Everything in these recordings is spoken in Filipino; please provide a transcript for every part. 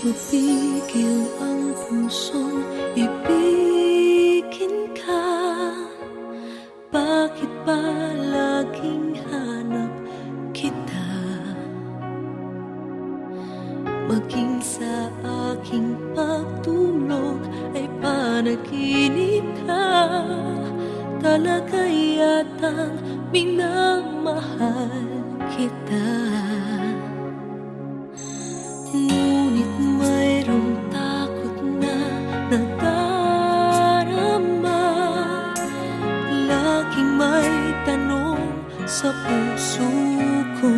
mapigil ang pusong ibigin ka. Bakit ba laging hanap kita? Maging sa aking pagtulog ay panaginip ka. Talaga yatang minamahal kita. Ngunit mayroong takot na nadarama. Laging may tanong sa puso ko.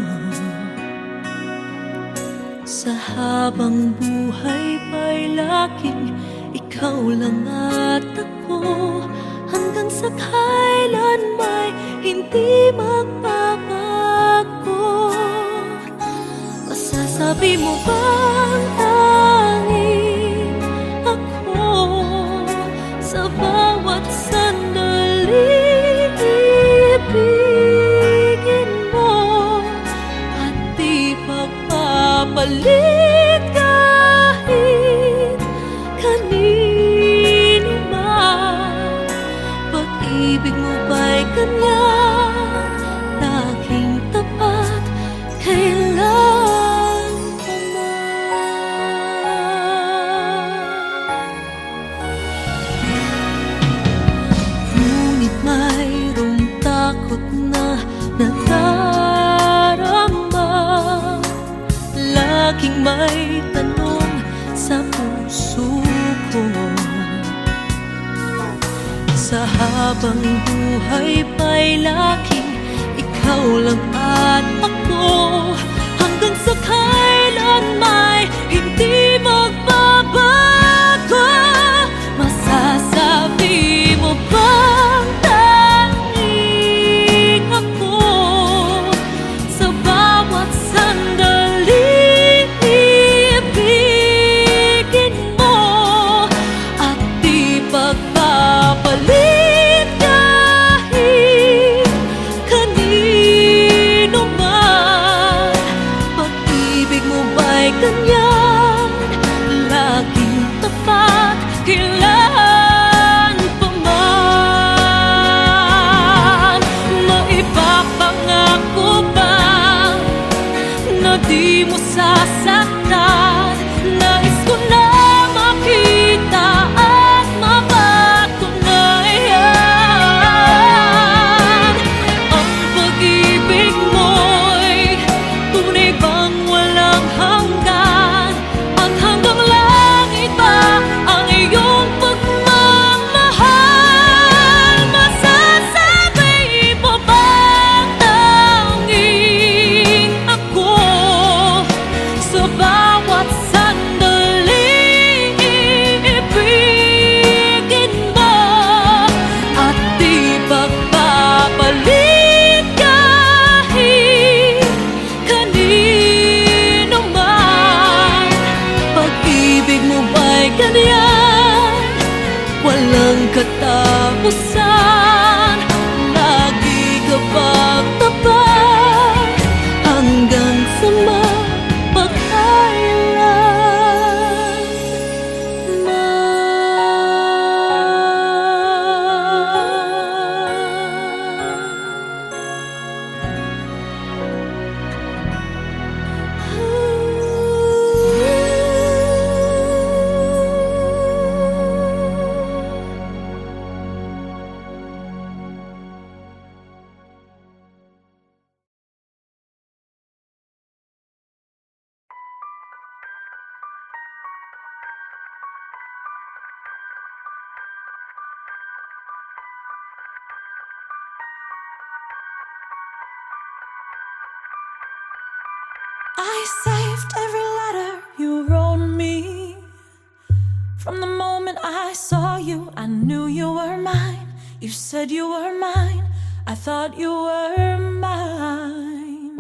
Sa habang buhay pa'y laging ikaw lang at ako. Hanggang sa kailan may hindi magbabago. Masasabi mo bang tanging ako sa bawat sandali ibigin mo at di pagpapalit kahit kanino man? Pag-ibig mo ba'y ganyan, laging tapat, kailan pa man? Ngunit mayroong takot na nadarama. Laging may tanong sa puso ko. Sa habang buhay pa'y laging ikaw lang at ako. Hanggang sa kailan may hindi magbabago. Masasabi mo bang tanging ako sa bawat sandali ibigin mo at di pagpapalit kahit kanino man? Pag-ibig mo ba'y ganyan, laging tapat, kailan pa man? Maipapangako ba na di mo sasaktan? Nais ko na makita at mapatunayan. Ang pag-ibig mo'y tunay bang walang hanggan? At hanggang langit ba ang iyong pagmamahal? Masasabi mo bang tanging ako sa bawat sandali ibigin mo at di pagpapalit kahit kanino man? Pag-ibig mo ba'y ganyan, walang katapusan? Lagi ka bang tapat hanggang sa mapagkailan I saved every letter you wrote me. From the moment I saw you, I knew you were mine. You said you were mine, I thought you were mine.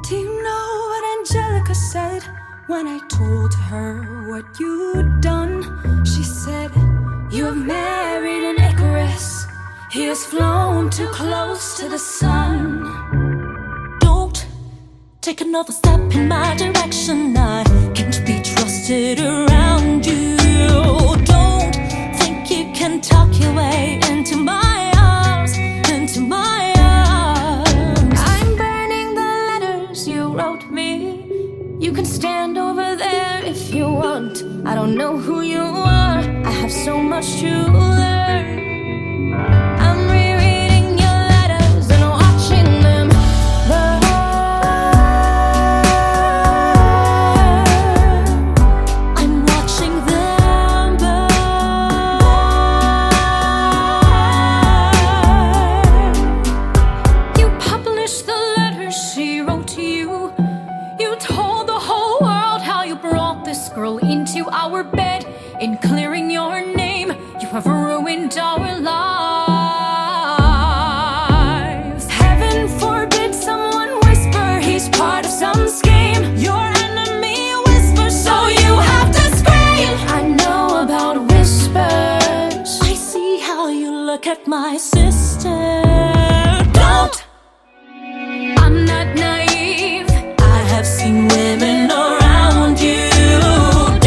Do you know what Angelica said when I told her what you'd done? She said, you have married an Icarus. He has flown too close to the sun. take another step in my direction. I can't be trusted around you. Don't think you can talk your way into my arms, into my arms. I'm burning the letters you wrote me. You can stand over there if you want. I don't know who you are, I have so much to learn. I'm rereading your letters and watching them burn. I'm watching them burn. You published the letters she wrote to you. You told the whole world how you brought this girl into our bed. In clearing your name, you have ruined our lives. Heaven forbid someone whisper he's part of some scheme. Your enemy whispers, so you have to scream. I know about whispers. I see how you look at my sister. Don't! I'm not naive. I have seen women around you.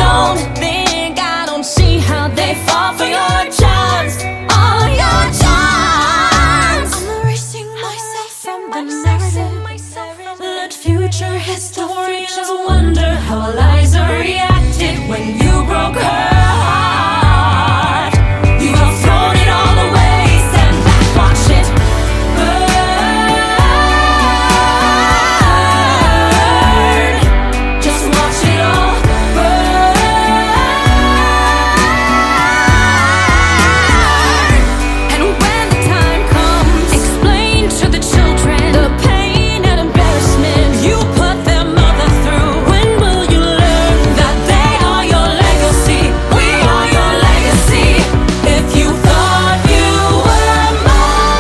Don't think I don't see how they fall for your charms, all your charms. I'm erasing myself from the narrative. Let future historians wonder how Eliza reacted when you broke her heart. You have thrown it all away. Stand back, watch it burn. Just watch it all burn. And when the time comes, explain to the children the pain and embarrassment you put their mother through. When will you learn that they are your legacy? We are your legacy. If you thought you were mine,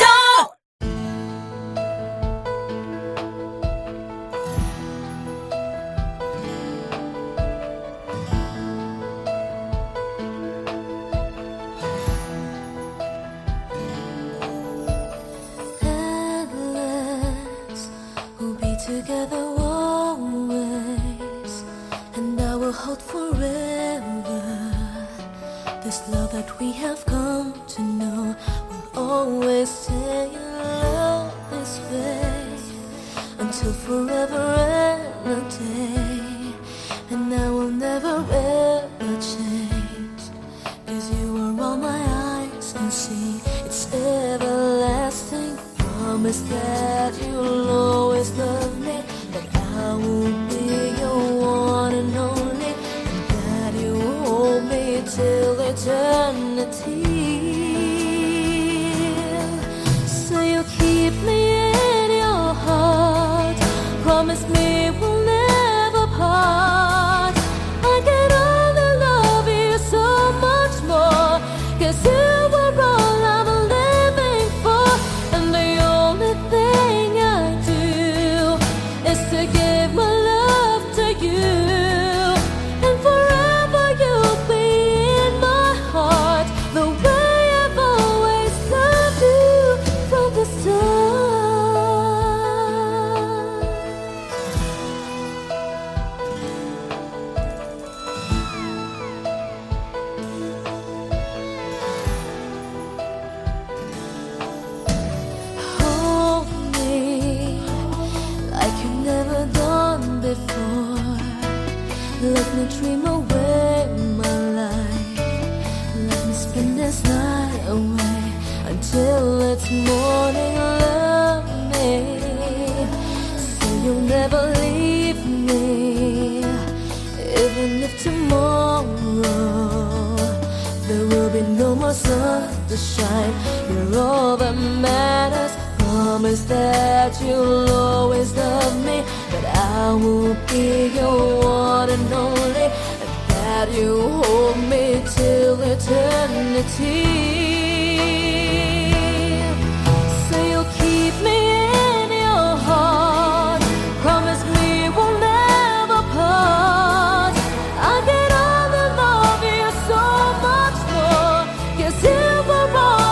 don't. Endless, we'll be together always, and I will hold forever. This love that we have come to know will always stay in love this way until forever and a day. And I will never ever change, 'cause you are all my eyes can see. It's everlasting. Promise that you'll always love me, that I will be your one and only, and that you will hold me till eternity. So you keep me in your heart. Promise me we'll never part. I can only love you so much more, 'cause you were all I'm living for. And the only thing I do is to give my love to you. And forever you'll be in my heart, the way I've always loved you from the start. Hold me like you've never done before. Let me dream away my life. Let me spend this night away until it's morning. Love me so you'll never leave me, even if tomorrow there will be no more sun to shine. You're all that matters. Promise that you'll always love me, that I will be your one and only, and that you hold me till eternity. So you'll keep me in your heart. Promise me we'll never part. I can only love you so much more, 'cause you were all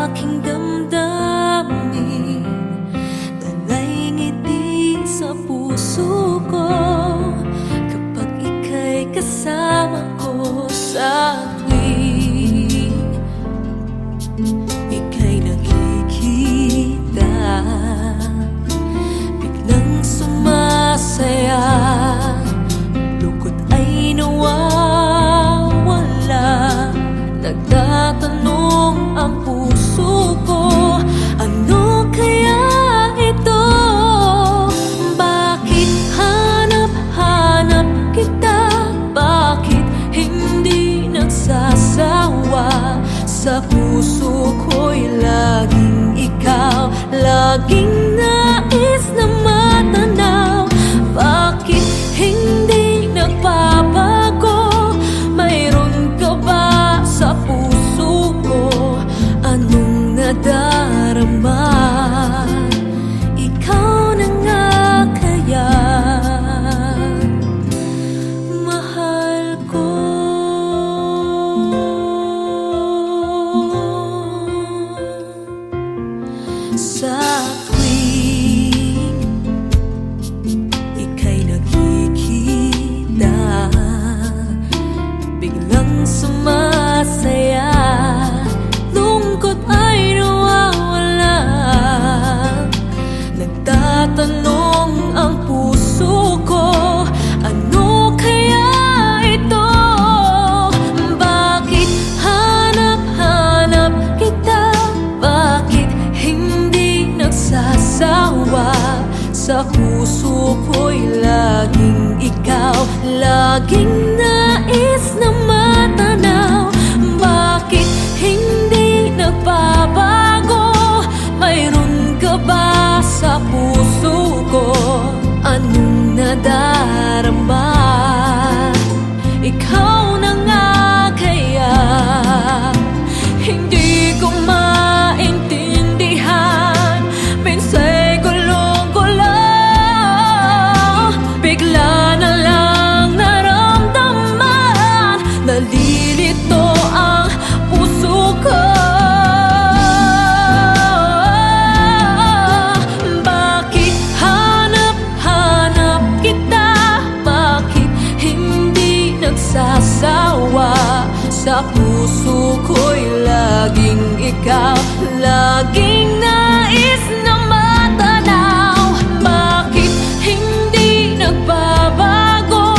aking damdamin, dalay ngiti sa puso ko kapag ika'y kasama ko sa tuwing ika'y nakikita. Biglang sumasaya, lungkot ay nawawala. Nagtatanong ang puso ko, ano kaya ito? Bakit hanap-hanap kita? Bakit hindi nagsasawa? Sa puso ko'y laging ikaw, laging nais na matanaw. Bakit hindi nagbabago? Mayroon ka ba sa puso ko? Anong nadarama? Ikaw na nga kaya mahal ko. Sa tuwing ika'y nakikita, biglang sumasaya, lungkot ay nawawala. Nagtatanong ang puso ko, ano kaya ito? Bakit hanap-hanap kita? Bakit hindi nagsasawa? Sa puso ko'y laging ikaw, laging nais na matanaw. Bakit hindi nagbabago? Mayroon ka ba sa puso ko? Anong nadarama? Ikaw na nga kaya hindi ko maintindihan. Minsa'y gulong-gulo, bigla na lang naramdaman. Nalilito ang puso ko. Bakit hanap-hanap kita? Bakit hindi nagsasawa? Sa puso ko'y laging ikaw, laging nais na matanaw. Bakit hindi nagbabago?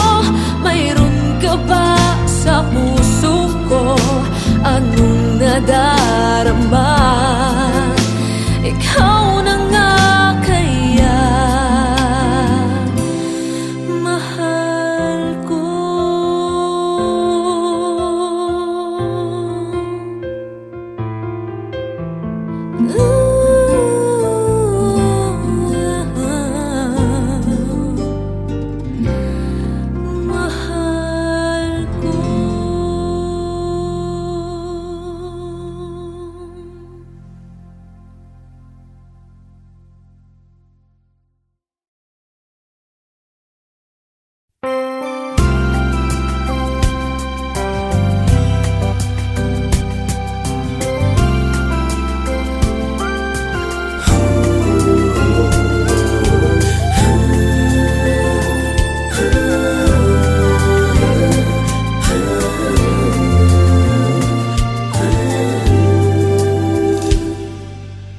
Mayroon ka ba sa puso ko? Anong nadarama? Ikaw na nga kaya mahal ko. Mahal ko.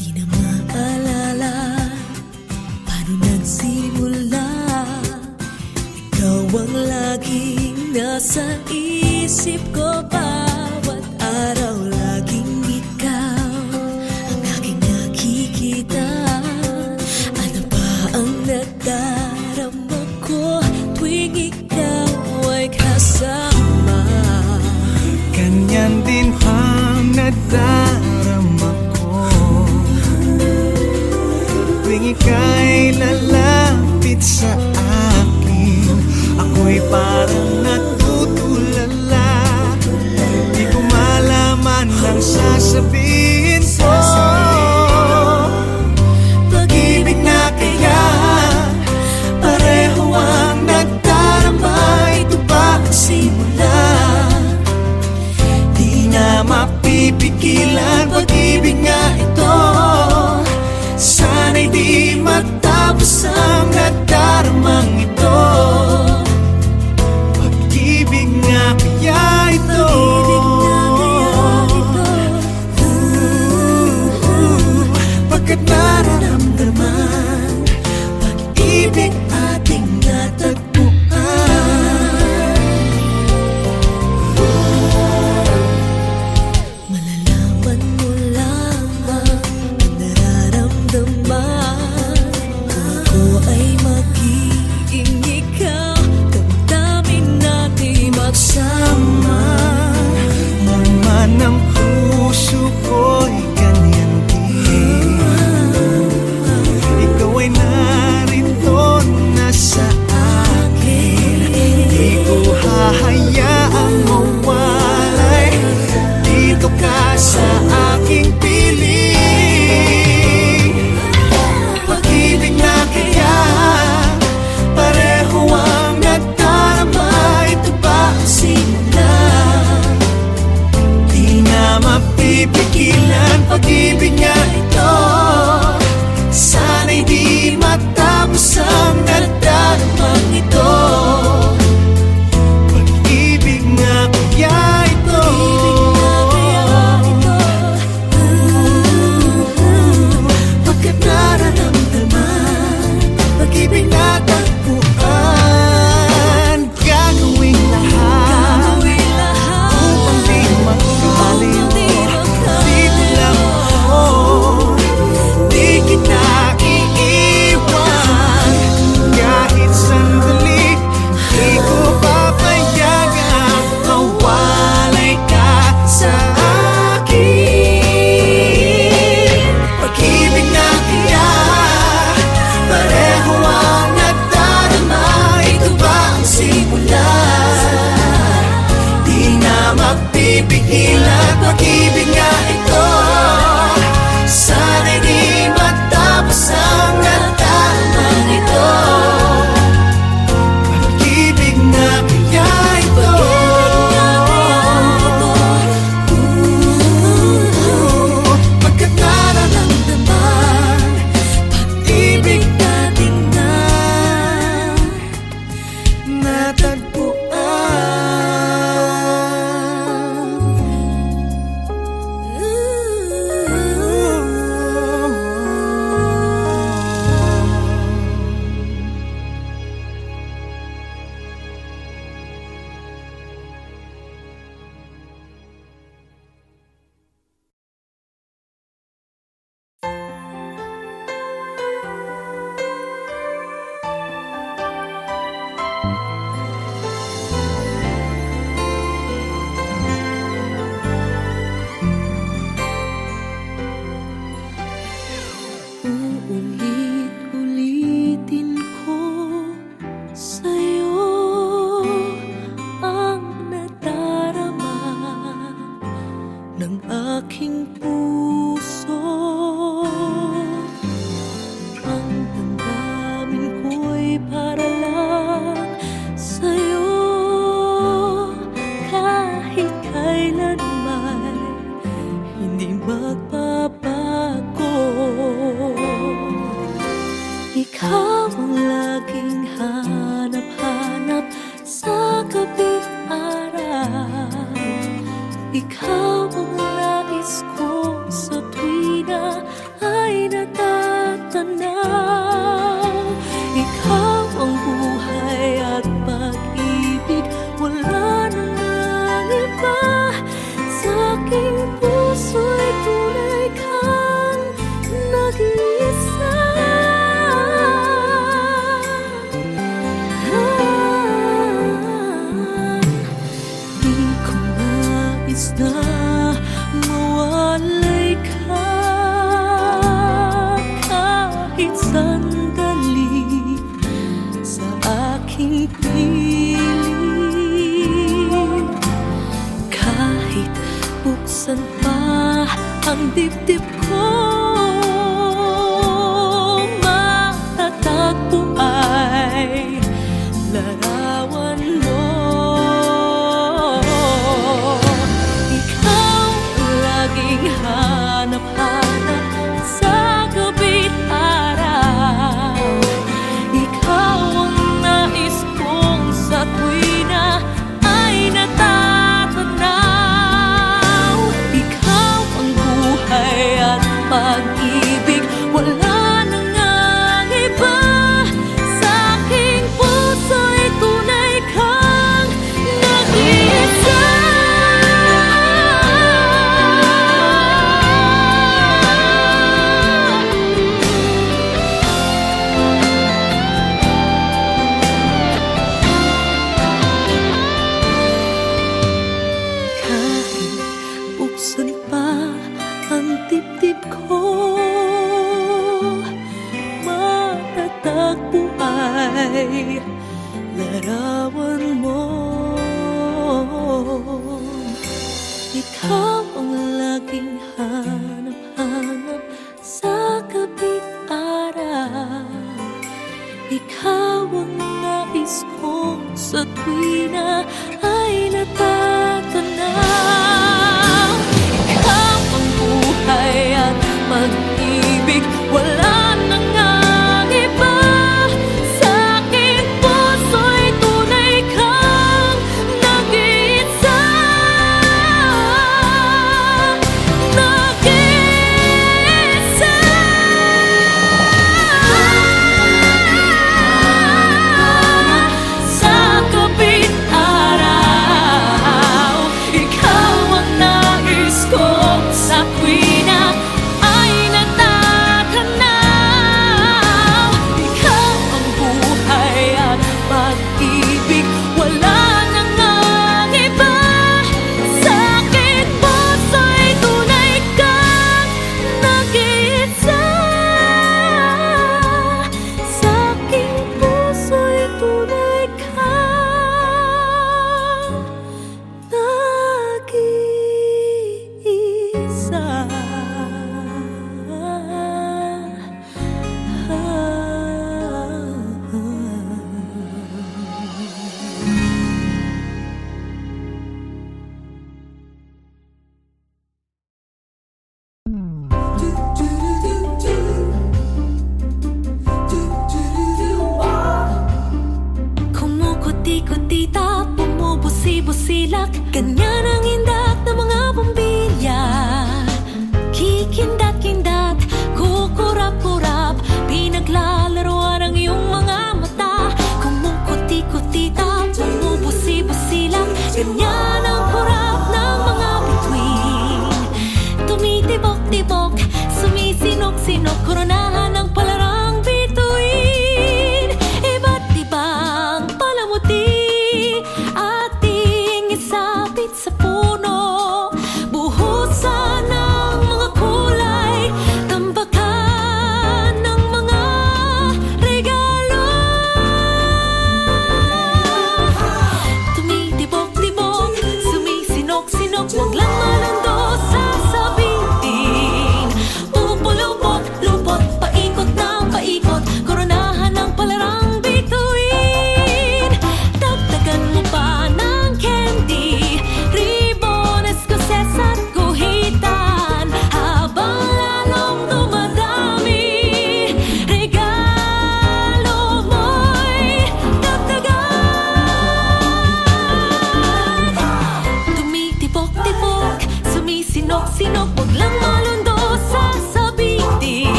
Di na maalala paano nagsimula. Ikaw ang laging nasa isip ko, bawat araw laging ikaw ang aking nakikita. Ano ba ang nadarama ko tuwing ikaw ay kasama? Ganyan din ang nadarama ko tuwing ika'y lalapit sa akin. Ako'y parang natutulala, di ko malaman ang sasabihin ko. Pag-ibig na kaya pareho ang nadarama. Ito ba ang simula? Di na mapipigilan pag-ibig pag-ibig nga ito, sana'y di matapos ang nadaramang ito. Pag-ibig nga kaya ito, pagkat nararamdaman, pag-ibig ating natagpuan. Malalaman mo lang ang nararamdaman. Ako ay magiging ikaw, damdamin natin magsama. Naman ang puso ko'y ganyan din. Ikaw ay narito na sa akin, di ko hahayaang mawalay. Dito ka sa aking piling. Pag-ibig na kaya pareho ang nadarama. Ito ba ang simula? Di na mapipigilan, pag-ibig nga ito, sana'y di matapos ang nadaramang ito. Pag-ibig nga kaya ito, pagkat nararamdaman, pag-ibig na tagpuan. Gagawing lahat upang di magkaliw. Dito lang ako, di kita iiwan. Kahit sandali, di ko papayagang mawalay ka sa akin. Pag-ibig na kaya pareho ang nadarama. Ito ba ang simula? Di na mapipigilan, pag-ibig nga ito, sana'y di matapos ang nadaramang ito. Pag-ibig na kaya ito, pagkat nararamdaman, pag-ibig natin na Uulit-ulitin ko sa'yo ang nadarama ng aking puso. Ang damdamin ko'y para lang sa'yo, kahit kailanman hindi magbabago. Ikaw ang laging hanap-hanap sa gabi't araw. Ikaw ang nais ko sa tuwina ay natatanaw. Ikaw ang buhay at pag-ibig, wala nang iba. Sa aking puso'y tunay kang nag-iisa. Di ko nais na mawalay ka, kahit pag-ibig. Wala nang ang iba. Sa aking puso'y tunay kang nag-iisa. Kahit buksan pa ang dibdib ko, matatagpo ay larawan mo. Ikaw ang laging hanap-hanap sa gabing araw. Ikaw ang nais kong sa tuwina ay natatanaw. Ikaw ang buhay at pag-ibig. Wala nang ang iba. Sa aking puso'y tunay kang nag-iisa. Nag-iisa. Sa gabing araw, ikaw ang nais kong sa tuwina ay natatanaw. Ikaw ang buhay at pag-ibig. Wala nang ang iba. Sa aking puso'y tunay kang nag-iisa. Sa aking puso'y tunay kang nag-iisa. Kumukuti-kutita, bumubusi-busilak, ganyan ang indak ng mga bombilya. Kikindat-kindat, kukurap-kurap, pinaglalaroan ang iyong mga mata. Kumukuti-kutita, bumubusi-busilak, ganyan ang kurap ng mga bituin. Tumitibok-tibok, sumisinok-sinok, koronahan ng palarang bituin. Iba't ibang palamuti ating isabit sa puno.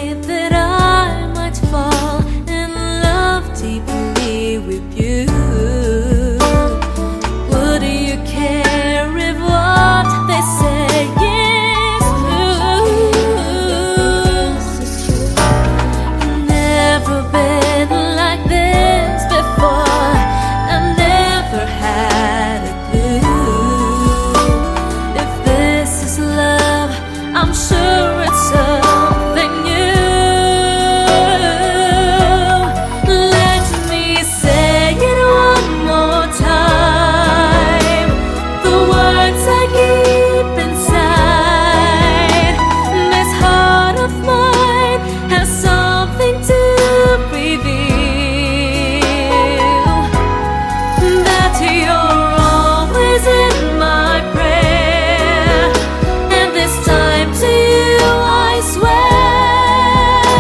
pray that I might fall in love deeply with you. Would you care if what they say is true? Never been like this before. I never had a clue. If this is love, I'm sure it's something new. Let me say it one more time. The words I keep inside. This heart of mine has something to reveal. That you're always in my prayer. And this time to you I swear,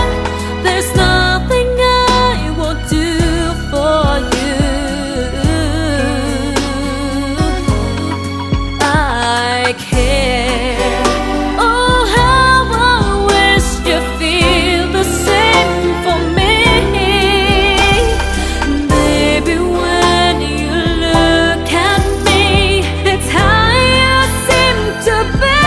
there's nothing I won't do for you. I care. Oh, how I wish you feel the same for me. Baby, when you look at me, it's how you seem to be.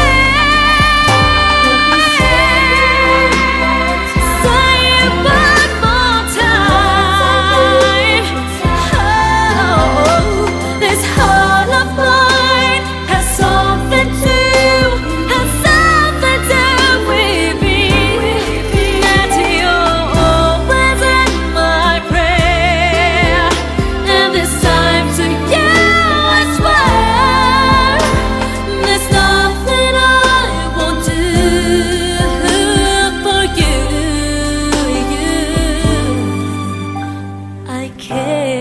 Say it one more time. Oh, this heart of mine has something to reveal. That you're always in my prayer. And this time to you I swear, there's nothing I won't do for you. I care.